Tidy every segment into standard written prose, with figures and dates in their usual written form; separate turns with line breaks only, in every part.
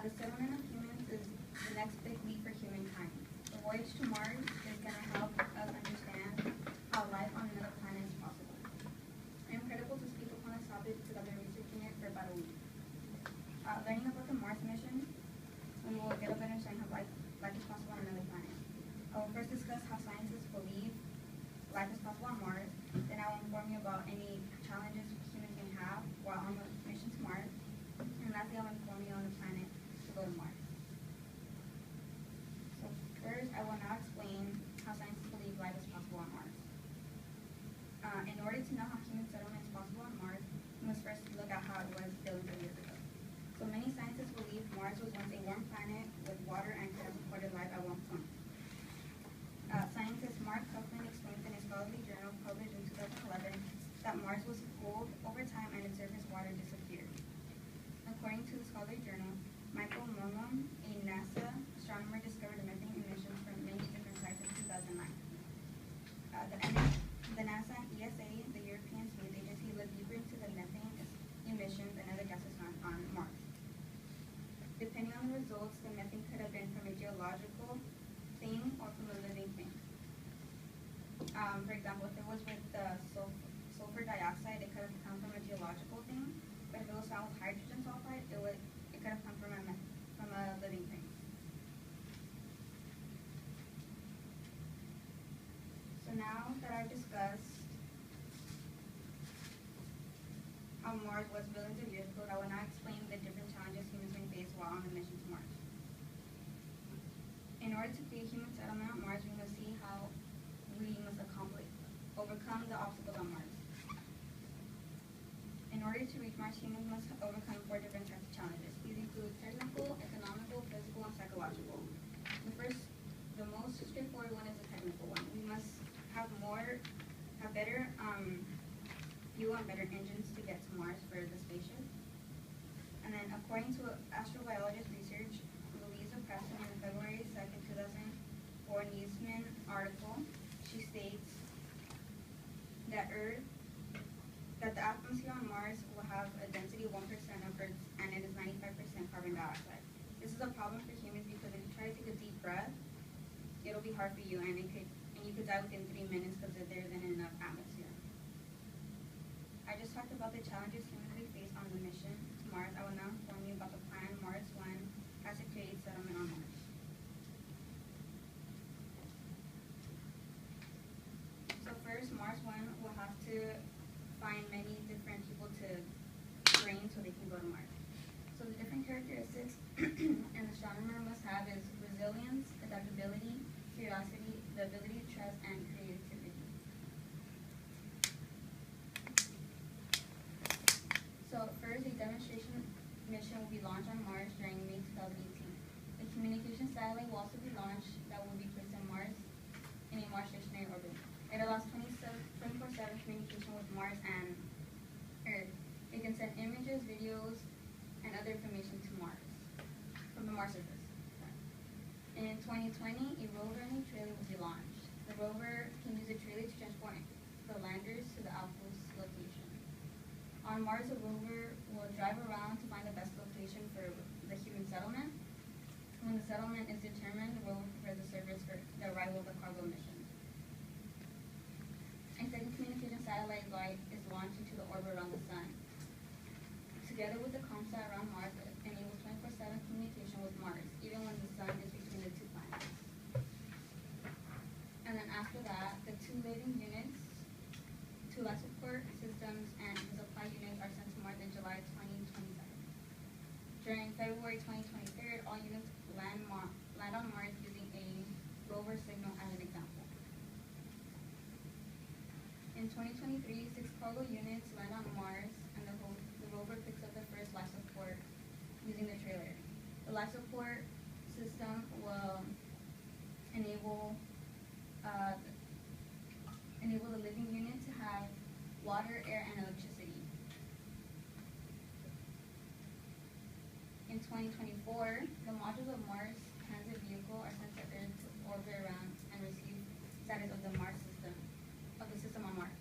The settlement of humans is the next big leap for humankind. The voyage to Mars is going to help us understand how life on another planet is possible. I am credible to speak upon this topic because I've been researching it for about a week. Learning about the Mars mission, we will get a better understanding of life is possible on another planet. I will first discuss how scientists believe life is possible on Mars. Then I will inform you about any challenges humans may have while on the mission to Mars. And lastly, I will inform you on the planet to go to Mars. So first, I will now explain how scientists believe life is possible on Mars. In order to know how human settlement is possible on Mars, we must first look at how it was billions of years ago. So many scientists believe Mars was once a warm planet with water and could have supported life at one point. Scientist Mark Huffman explains in a scholarly journal published in 2011 that Mars was cooled over time and its surface water disappeared. According to the scholarly journal, Michael Mormon, a NASA astronomer, discovered methane emissions from many different sites in 2009. The NASA and ESA, the European Space Agency, looked deeper into the methane emissions and other gases on Mars. Depending on the results, the methane could have been from a geological thing or from a living thing. For example, if it was with the sulfur dioxide, it could have come from a geological thing. But if it was found with hydrogen sulfide, it could have come from a living thing. So now that I've discussed how Mars was billions of years ago, I will now explain the different challenges humans may face while on the mission to Mars. In order to create human settlement on Mars, we must see how we must overcome the obstacles on Mars. In order to reach Mars, humans must overcome 4 different types of challenges. These include technical, economical, physical, and psychological. The most straightforward one is the technical one. We must have better fuel and better engines to get to Mars for the spaceship. And then, according to astrobiologist research, Louisa Preston in the February 2nd, 2004 Newsman article, she states that the atmosphere on Mars will have a density of 1% of Earth's, and it is 95% carbon dioxide. This is a problem for humans because if you try to take a deep breath, it'll be hard for you, and you could die within 3 minutes because there isn't enough atmosphere. I just talked about the challenges humans will face on the mission to Mars. I will now inform you about the plan Mars 1 has to create settlement on Mars. So first, Mars 1 will have to find many different people to train so they can go to Mars. So the different characteristics an astronomer must have is resilience, adaptability, curiosity, the ability to trust, and creativity. So first, a demonstration mission will be launched on Mars during May 2018. A communication satellite will also be launched that will be placed on Mars in a Mars stationary orbit. It allows 24/7 communication with Mars and Earth. It can send images, videos, and other information to Mars from the Mars surface. In 2020, a rover and a trailer will be launched. The rover can use a trailer to transport the landers to the outpost location. On Mars, the rover will drive around to find the best location for the human settlement. When the settlement is determined, the rover prepares the surface for the arrival of the cargo mission. A second communication satellite is launched into the orbit around the Sun. Together with the ComSat around Mars, it enables 24/7 communication with Mars, even when the Sun is between the 2 planets. And then after that, the 2 living units, 2 life support systems, and the supply units are sent to Mars in July 2027. During February 2023, all units land on Mars using a rover signal as an example. In 2023, 6 cargo units land on Mars, and the rover picks up the first life support using the trailer. The life support system will enable the living unit to have water, air, and electricity. In 2024, the modules of Mars Transit Vehicle are sent to Earth to orbit around and receive status of the system on Mars.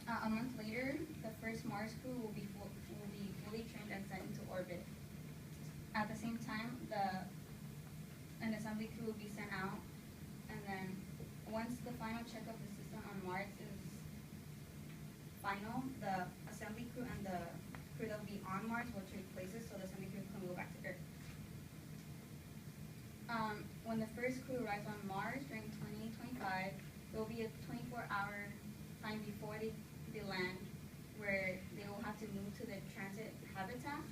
A month later, the first Mars crew will be fully fully trained and sent into orbit. At the same time, an assembly crew will be sent out, and then once the final check of the system on Mars is final, the assembly crew and the crew that will be on Mars will trade places, so the assembly crew can go back to Earth. When the first crew arrives on Mars during 2025, there will be a 24-hour time before they land, where they will have to move to the transit habitat,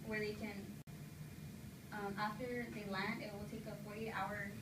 where they can, after they land, it will take a 48 hours